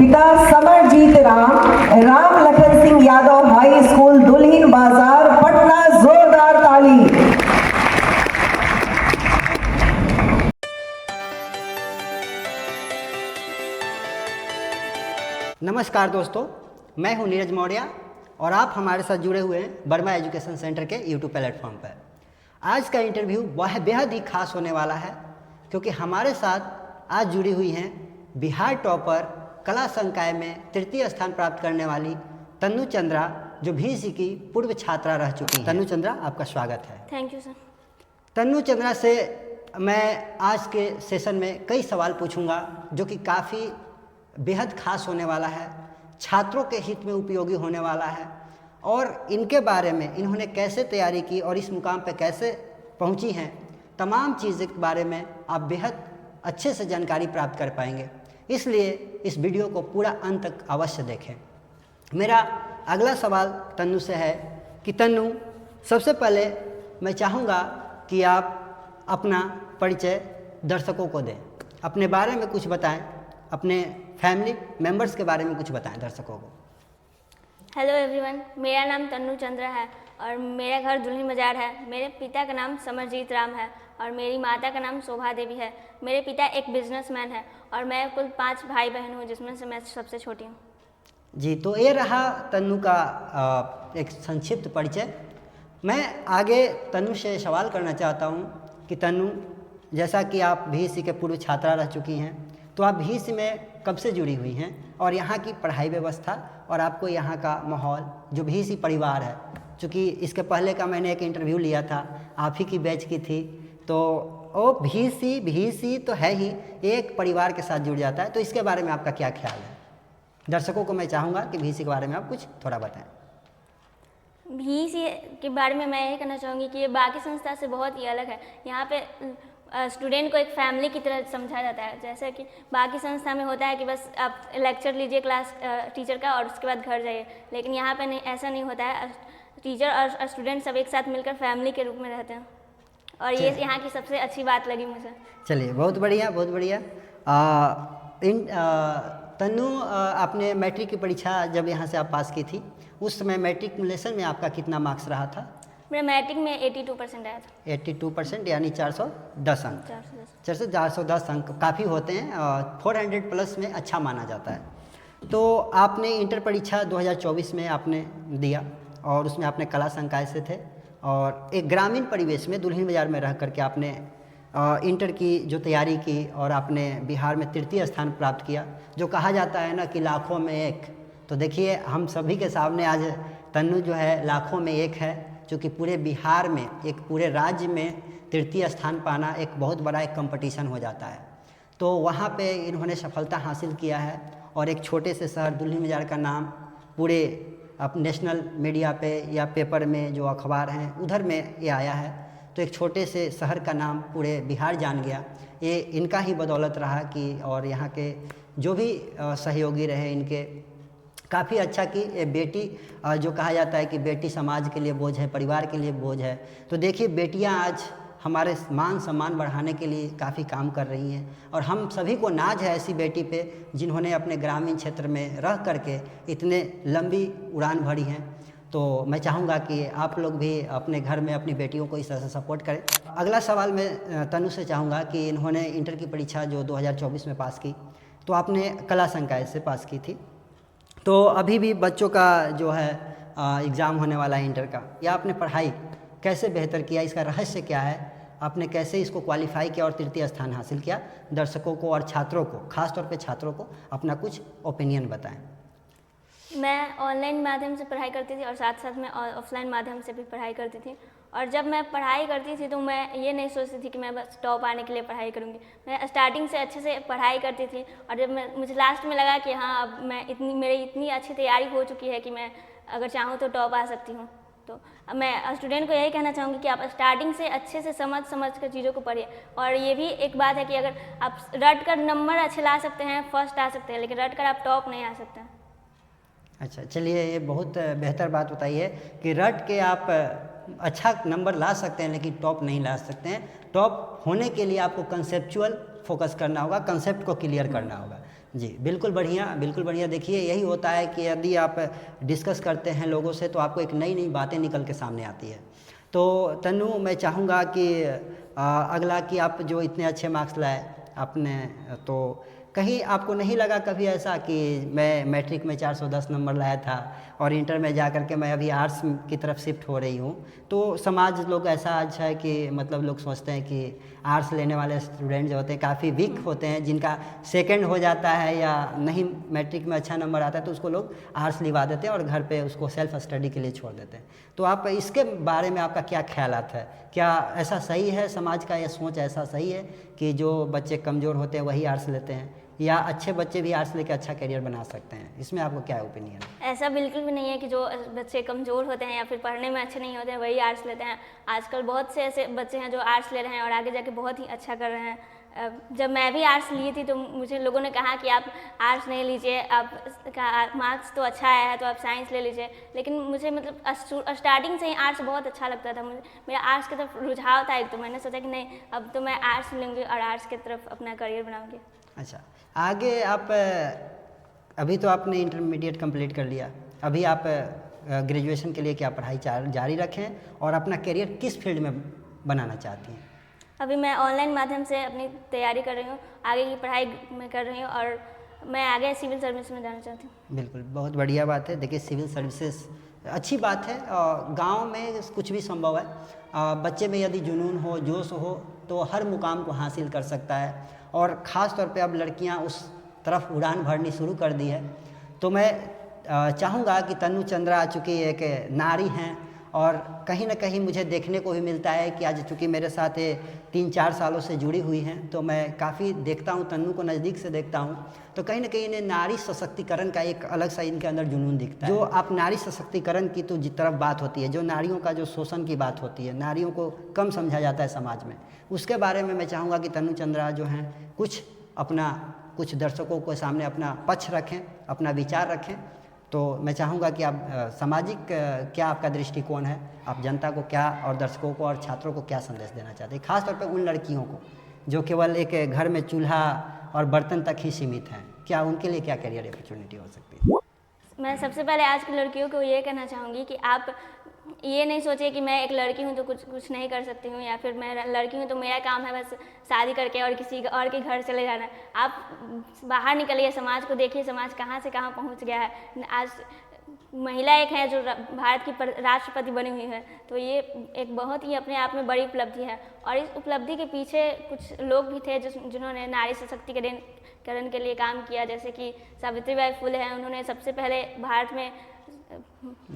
पिता Samarjeet Ram, Ram Lakhan Singh Yadav high school दुल्हिन बाजार पटना। जोरदार ताली। नमस्कार दोस्तों, मैं हूं नीरज मौर्य और आप हमारे साथ जुड़े हुए हैं वर्मा एजुकेशन सेंटर के यूट्यूब प्लेटफॉर्म पर। आज का इंटरव्यू वह बेहद ही खास होने वाला है क्योंकि हमारे साथ आज जुड़ी हुई हैं बिहार टॉपर कला संकाय में तृतीय स्थान प्राप्त करने वाली तन्नू चंद्रा, जो VC की पूर्व छात्रा रह चुकी हैं। तन्नू चंद्रा, आपका स्वागत है। Thank you sir. Tannu Chandra से मैं आज के सेशन में कई सवाल पूछूंगा जो कि काफ़ी बेहद खास होने वाला है, छात्रों के हित में उपयोगी होने वाला है और इनके बारे में इन्होंने कैसे तैयारी की और इस मुकाम पर कैसे पहुंची हैं, तमाम चीज़ों के बारे में आप बेहद अच्छे से जानकारी प्राप्त कर पाएंगे। इसलिए इस वीडियो को पूरा अंत तक अवश्य देखें। मेरा अगला सवाल तन्नू से है कि तन्नू, सबसे पहले मैं चाहूँगा कि आप अपना परिचय दर्शकों को दें, अपने बारे में कुछ बताएं, अपने फैमिली मेंबर्स के बारे में कुछ बताएं दर्शकों को। हेलो एवरीवन, मेरा नाम तन्नू चंद्रा है और मेरा घर दुल्हिन बाजार है। मेरे पिता का नाम समरजीत राम है और मेरी माता का नाम शोभा देवी है। मेरे पिता एक बिजनेसमैन है और मैं कुल 5 भाई बहन हूँ, जिसमें से मैं सबसे छोटी हूँ। जी, तो ये रहा तन्नू का एक संक्षिप्त परिचय। मैं आगे तन्नू से सवाल करना चाहता हूँ कि तन्नू, जैसा कि आप VC के पूर्व छात्रा रह चुकी हैं, तो आप VC में कब से जुड़ी हुई हैं और यहाँ की पढ़ाई व्यवस्था और आपको यहाँ का माहौल, जो VC परिवार है, चूँकि इसके पहले का मैंने एक इंटरव्यू लिया था, आप ही की बैच की थी, तो वो VC तो है ही, एक परिवार के साथ जुड़ जाता है, तो इसके बारे में आपका क्या ख्याल है? दर्शकों को मैं चाहूँगा कि VC के बारे में आप कुछ थोड़ा बताएं। VC के बारे में मैं ये कहना चाहूँगी कि ये बाकी संस्था से बहुत ही अलग है। यहाँ पे स्टूडेंट को एक फैमिली की तरह समझा जाता है। जैसे कि बाकी संस्था में होता है कि बस आप लेक्चर लीजिए क्लास टीचर का और उसके बाद घर जाइए, लेकिन यहाँ पे नहीं, ऐसा नहीं होता है। टीचर और स्टूडेंट सब एक साथ मिलकर फैमिली के रूप में रहते हैं और ये यहाँ की सबसे अच्छी बात लगी मुझे। चलिए, बहुत बढ़िया, बहुत बढ़िया। तन्नू, आपने मैट्रिक की परीक्षा जब यहाँ से आप पास की थी, उस समय मैट्रिकुलेशन में आपका कितना मार्क्स रहा था? मेरा मैट्रिक में 82% आया था। 82%, यानी 410 अंक। 410 अंक काफ़ी होते हैं, 400 प्लस में अच्छा माना जाता है। तो आपने इंटर परीक्षा 2024 में आपने दिया और उसमें आपने कला संकाय से थे और एक ग्रामीण परिवेश में दुल्हिन बाजार में रह करके आपने इंटर की जो तैयारी की और आपने बिहार में तृतीय स्थान प्राप्त किया, जो कहा जाता है ना कि लाखों में एक। तो देखिए, हम सभी के सामने आज तन्नू जो है लाखों में एक है, क्योंकि पूरे बिहार में, एक पूरे राज्य में तृतीय स्थान पाना एक बहुत बड़ा एक कंपटीशन हो जाता है। तो वहाँ पे इन्होंने सफलता हासिल किया है और एक छोटे से शहर दुल्हिन बाजार का नाम पूरे अब नेशनल मीडिया पे या पेपर में, जो अखबार हैं उधर में ये आया है। तो एक छोटे से शहर का नाम पूरे बिहार जान गया। ये इनका ही बदौलत रहा कि, और यहाँ के जो भी सहयोगी रहे इनके, काफ़ी अच्छा कि ये बेटी, जो कहा जाता है कि बेटी समाज के लिए बोझ है, परिवार के लिए बोझ है। तो देखिए, बेटियां आज हमारे मान सम्मान बढ़ाने के लिए काफ़ी काम कर रही हैं और हम सभी को नाज है ऐसी बेटी पे जिन्होंने अपने ग्रामीण क्षेत्र में रह करके इतने लंबी उड़ान भरी हैं। तो मैं चाहूँगा कि आप लोग भी अपने घर में अपनी बेटियों को इस तरह से सपोर्ट करें। अगला सवाल मैं तन्नू से चाहूँगा कि इन्होंने इंटर की परीक्षा जो 2024 में पास की, तो आपने कला संकाय से पास की थी, तो अभी भी बच्चों का जो है एग्ज़ाम होने वाला है इंटर का, या आपने पढ़ाई कैसे बेहतर किया, इसका रहस्य क्या है, आपने कैसे इसको क्वालिफाई किया और तृतीय स्थान हासिल किया? दर्शकों को और छात्रों को, खास तौर पे छात्रों को अपना कुछ ओपिनियन बताएं। मैं ऑनलाइन माध्यम से पढ़ाई करती थी और साथ साथ मैं ऑफलाइन माध्यम से भी पढ़ाई करती थी। और जब मैं पढ़ाई करती थी तो मैं ये नहीं सोचती थी कि मैं बस टॉप आने के लिए पढ़ाई करूँगी। मैं स्टार्टिंग से अच्छे से पढ़ाई करती थी और जब मुझे लास्ट में लगा कि हाँ, अब मैं मेरी इतनी अच्छी तैयारी हो चुकी है कि मैं अगर चाहूँ तो टॉप आ सकती हूँ, तो मैं स्टूडेंट को यही कहना चाहूँगी कि आप स्टार्टिंग से अच्छे से समझ कर चीज़ों को पढ़िए। और ये भी एक बात है कि अगर आप रट कर नंबर अच्छे ला सकते हैं, फर्स्ट आ सकते हैं, लेकिन रट कर आप टॉप नहीं आ सकते हैं। अच्छा, चलिए, ये बहुत बेहतर बात बताई है कि रट के आप अच्छा नंबर ला सकते हैं लेकिन टॉप नहीं ला सकते हैं। टॉप होने के लिए आपको कंसेप्चुअल फोकस करना होगा, कंसेप्ट को क्लियर करना होगा। जी बिल्कुल बढ़िया। देखिए यही होता है कि यदि आप डिस्कस करते हैं लोगों से तो आपको एक नई नई बातें निकल के सामने आती है। तो तन्नू, मैं चाहूँगा कि अगला कि आप जो इतने अच्छे मार्क्स लाए आपने, तो कहीं आपको नहीं लगा कभी ऐसा कि मैं मैट्रिक में 410 नंबर लाया था और इंटर में जा कर के मैं अभी आर्ट्स की तरफ शिफ्ट हो रही हूँ, तो समाज लोग ऐसा आज है कि मतलब लोग सोचते हैं कि आर्ट्स लेने वाले स्टूडेंट जो होते हैं काफ़ी वीक होते हैं, जिनका सेकंड हो जाता है या नहीं मैट्रिक में अच्छा नंबर आता है तो उसको लोग आर्ट्स लिवा देते हैं और घर पे उसको सेल्फ स्टडी के लिए छोड़ देते हैं। तो आप इसके बारे में आपका क्या ख्यालात है? क्या ऐसा सही है, समाज का यह सोच ऐसा सही है कि जो बच्चे कमज़ोर होते हैं वही आर्ट्स लेते हैं, या अच्छे बच्चे भी आर्ट्स लेकर अच्छा करियर बना सकते हैं? इसमें आपको क्या ओपिनियन है? ऐसा बिल्कुल भी नहीं है कि जो बच्चे कमज़ोर होते हैं या फिर पढ़ने में अच्छे नहीं होते हैं वही आर्ट्स लेते हैं। आजकल बहुत से ऐसे बच्चे हैं जो आर्ट्स ले रहे हैं और आगे जाके बहुत ही अच्छा कर रहे हैं। जब मैं भी आर्ट्स ली थी तो मुझे लोगों ने कहा कि आप आर्ट्स नहीं लीजिए, आप मार्क्स तो अच्छा आया है तो आप साइंस ले लीजिए, लेकिन मुझे मतलब स्टार्टिंग से ही आर्ट्स बहुत अच्छा लगता था। मुझे मेरा आर्ट्स की तरफ रुझाव था एक, तो मैंने सोचा कि नहीं अब तो मैं आर्ट्स लूँगी और आर्ट्स की तरफ अपना करियर बनाऊँगी। अच्छा, आगे आप अभी तो आपने इंटरमीडिएट कंप्लीट कर लिया, अभी आप ग्रेजुएशन के लिए क्या पढ़ाई जारी रखें और अपना करियर किस फील्ड में बनाना चाहती हैं? अभी मैं ऑनलाइन माध्यम से अपनी तैयारी कर रही हूँ, आगे की पढ़ाई मैं कर रही हूँ और मैं आगे सिविल सर्विस में जाना चाहती हूँ। बिल्कुल, बहुत बढ़िया बात है। देखिए सिविल सर्विसेज अच्छी बात है, गांव में कुछ भी संभव है। बच्चे में यदि जुनून हो, जोश हो तो हर मुकाम को हासिल कर सकता है, और ख़ास तौर पे अब लड़कियां उस तरफ उड़ान भरनी शुरू कर दी है। तो मैं चाहूँगा कि तन्नू चंद्रा चूँकि एक नारी हैं और कहीं ना कहीं मुझे देखने को भी मिलता है कि आज चूँकि मेरे साथ 3-4 सालों से जुड़ी हुई हैं तो मैं काफ़ी देखता हूँ, तन्नू को नज़दीक से देखता हूँ, तो कहीं ना कहीं इन्हें नारी सशक्तिकरण का एक अलग सा इनके अंदर जुनून दिखता है। जो आप नारी सशक्तिकरण की तो जिस तरफ बात होती है, जो नारियों का जो शोषण की बात होती है, नारियों को कम समझा जाता है समाज में, उसके बारे में मैं चाहूँगा कि तन्नू चंद्रा जो हैं कुछ दर्शकों के सामने अपना पक्ष रखें, अपना विचार रखें। तो मैं चाहूँगा कि आप सामाजिक क्या आपका दृष्टिकोण है, आप जनता को क्या और दर्शकों को और छात्रों को क्या संदेश देना चाहते हैं, खास तौर पे उन लड़कियों को जो केवल एक घर में चूल्हा और बर्तन तक ही सीमित हैं, क्या उनके लिए क्या करियर अपॉर्चुनिटी हो सकती है? मैं सबसे पहले आज की लड़कियों को ये कहना चाहूँगी कि आप ये नहीं सोचिए कि मैं एक लड़की हूँ तो कुछ नहीं कर सकती हूँ, या फिर मैं लड़की हूँ तो मेरा काम है बस शादी करके और किसी और के घर चले जाना। आप बाहर निकलिए, समाज को देखिए, समाज कहाँ से कहाँ पहुँच गया है। आज महिला एक है जो भारत की राष्ट्रपति बनी हुई है, तो ये एक बहुत ही अपने आप में बड़ी उपलब्धि है। और इस उपलब्धि के पीछे कुछ लोग भी थे जिन्होंने नारी सशक्तिकरण के लिए काम किया, जैसे कि सावित्रीबाई फुले हैं। उन्होंने सबसे पहले भारत में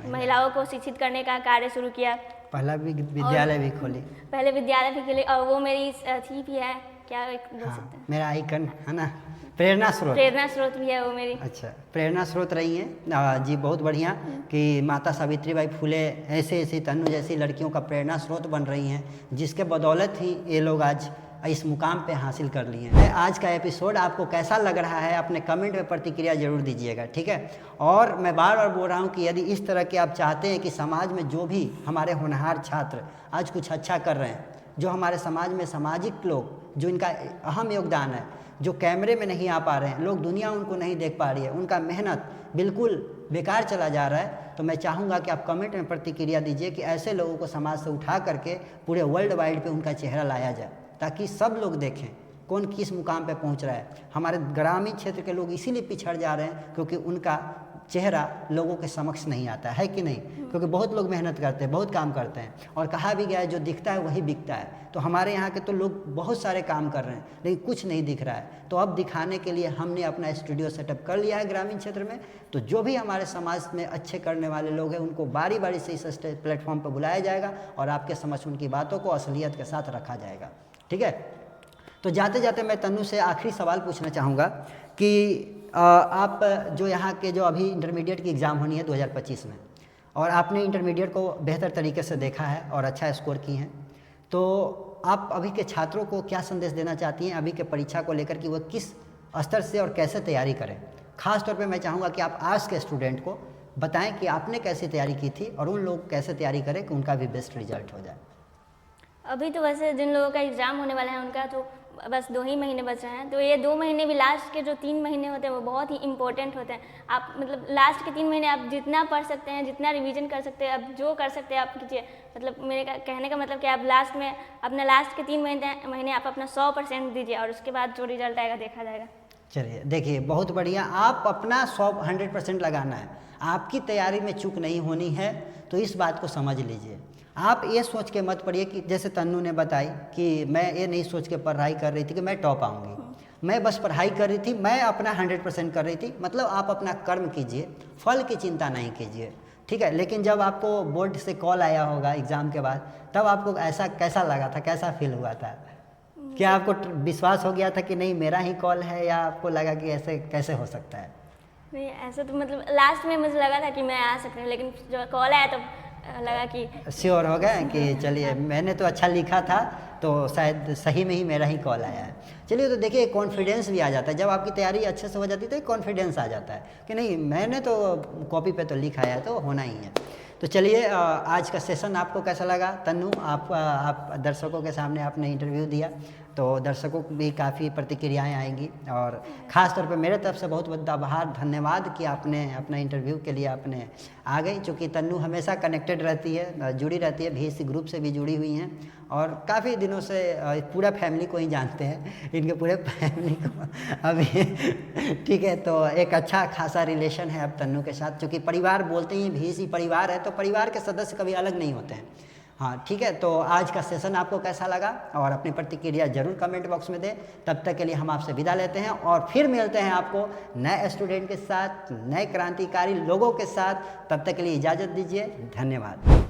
महिलाओं को शिक्षित करने का कार्य शुरू किया, पहला विद्यालय भी खोली, पहले विद्यालय भी खोले, और वो मेरी थी भी है, क्या बोल सकते हैं, मेरा आइकन है ना, प्रेरणा स्रोत भी है वो मेरी। अच्छा, प्रेरणा स्रोत रही हैं जी, बहुत बढ़िया कि माता सावित्रीबाई फुले ऐसे तन्नू जैसी लड़कियों का प्रेरणा स्रोत बन रही हैं, जिसके बदौलत ही ये लोग आज इस मुकाम पे हासिल कर लिए हैं। आज का एपिसोड आपको कैसा लग रहा है अपने कमेंट में प्रतिक्रिया जरूर दीजिएगा, ठीक है। और मैं बार बार बोल रहा हूँ कि यदि इस तरह के आप चाहते हैं कि समाज में जो भी हमारे होनहार छात्र आज कुछ अच्छा कर रहे हैं, जो हमारे समाज में सामाजिक लोग जो इनका अहम योगदान है, जो कैमरे में नहीं आ पा रहे हैं, लोग दुनिया उनको नहीं देख पा रही है, उनका मेहनत बिल्कुल बेकार चला जा रहा है, तो मैं चाहूँगा कि आप कमेंट में प्रतिक्रिया दीजिए कि ऐसे लोगों को समाज से उठा करके पूरे वर्ल्ड वाइड पे उनका चेहरा लाया जाए, ताकि सब लोग देखें कौन किस मुकाम पे पहुंच रहा है। हमारे ग्रामीण क्षेत्र के लोग इसीलिए पिछड़ जा रहे हैं क्योंकि उनका चेहरा लोगों के समक्ष नहीं आता है कि नहीं, क्योंकि बहुत लोग मेहनत करते हैं, बहुत काम करते हैं, और कहा भी गया है जो दिखता है वही बिकता है। तो हमारे यहाँ के तो लोग बहुत सारे काम कर रहे हैं लेकिन कुछ नहीं दिख रहा है। तो अब दिखाने के लिए हमने अपना स्टूडियो सेटअप कर लिया है ग्रामीण क्षेत्र में। तो जो भी हमारे समाज में अच्छे करने वाले लोग हैं उनको बारी बारी से इस प्लेटफॉर्म पर बुलाया जाएगा और आपके समक्ष उनकी बातों को असलियत के साथ रखा जाएगा, ठीक है। तो जाते जाते मैं तन्नू से आखिरी सवाल पूछना चाहूँगा कि आप जो यहाँ के जो अभी इंटरमीडिएट की एग्ज़ाम होनी है 2025 में, और आपने इंटरमीडिएट को बेहतर तरीके से देखा है और अच्छा स्कोर की हैं, तो आप अभी के छात्रों को क्या संदेश देना चाहती हैं अभी के परीक्षा को लेकर कि वह किस स्तर से और कैसे तैयारी करें? ख़ास तौर पे मैं चाहूँगा कि आप आर्ट्स के स्टूडेंट को बताएं कि आपने कैसी तैयारी की थी और उन लोग कैसे तैयारी करें कि उनका भी बेस्ट रिजल्ट हो जाए। अभी तो वैसे जिन लोगों का एग्ज़ाम होने वाला है उनका तो बस 2 ही महीने बच रहे हैं, तो ये 2 महीने भी लास्ट के जो 3 महीने होते हैं वो बहुत ही इंपॉर्टेंट होते हैं। आप मतलब लास्ट के 3 महीने आप जितना पढ़ सकते हैं, जितना रिवीजन कर सकते हैं, आप जो कर सकते हैं आप कीजिए। मतलब कहने का मतलब कि आप लास्ट में अपना लास्ट के 3 महीने आप अपना 100% दीजिए और उसके बाद जो रिजल्ट आएगा देखा जाएगा। चलिए देखिए, बहुत बढ़िया। आप अपना 100% लगाना है, आपकी तैयारी में चूक नहीं होनी है, तो इस बात को समझ लीजिए। आप ये सोच के मत पढ़िए कि जैसे तन्नू ने बताई कि मैं ये नहीं सोच के पढ़ाई कर रही थी कि मैं टॉप आऊँगी। मैं बस पढ़ाई कर रही थी, मैं अपना 100% कर रही थी। मतलब आप अपना कर्म कीजिए, फल की चिंता नहीं कीजिए, ठीक है। लेकिन जब आपको बोर्ड से कॉल आया होगा एग्ज़ाम के बाद, तब आपको ऐसा कैसा लगा था, कैसा फील हुआ था? क्या आपको विश्वास हो गया था कि नहीं मेरा ही कॉल है, या आपको लगा कि ऐसे कैसे हो सकता है? नहीं, ऐसा तो मतलब लास्ट में मुझे लगा था कि मैं आ सकती हूँ, लेकिन जो कॉल आया तो लगा कि श्योर हो गए कि चलिए मैंने तो अच्छा लिखा था, तो शायद सही में ही मेरा ही कॉल आया है। चलिए, तो देखिए कॉन्फिडेंस भी आ जाता है। जब आपकी तैयारी अच्छे से हो जाती है तो कॉन्फिडेंस आ जाता है कि नहीं मैंने तो कॉपी पे तो लिखा है, तो होना ही है। तो चलिए, आज का सेशन आपको कैसा लगा? तन्नू, आप दर्शकों के सामने आपने इंटरव्यू दिया, तो दर्शकों को भी काफ़ी प्रतिक्रियाएं आएंगी, और ख़ास तौर पे मेरे तरफ से बहुत बहुत आभार, धन्यवाद कि आपने अपना इंटरव्यू के लिए आपने आ गई। चूँकि तन्नू हमेशा कनेक्टेड रहती है, जुड़ी रहती है, VSC ग्रुप से भी जुड़ी हुई हैं, और काफ़ी दिनों से पूरा फैमिली को ही जानते हैं, इनके पूरे फैमिली को अभी ठीक है। तो एक अच्छा खासा रिलेशन है अब तन्नू के साथ, चूँकि परिवार बोलते ही VSC परिवार है, तो परिवार के सदस्य कभी अलग नहीं होते हैं। हाँ ठीक है, तो आज का सेशन आपको कैसा लगा, और अपनी प्रतिक्रिया जरूर कमेंट बॉक्स में दें। तब तक के लिए हम आपसे विदा लेते हैं, और फिर मिलते हैं आपको नए स्टूडेंट के साथ, नए क्रांतिकारी लोगों के साथ। तब तक के लिए इजाज़त दीजिए, धन्यवाद।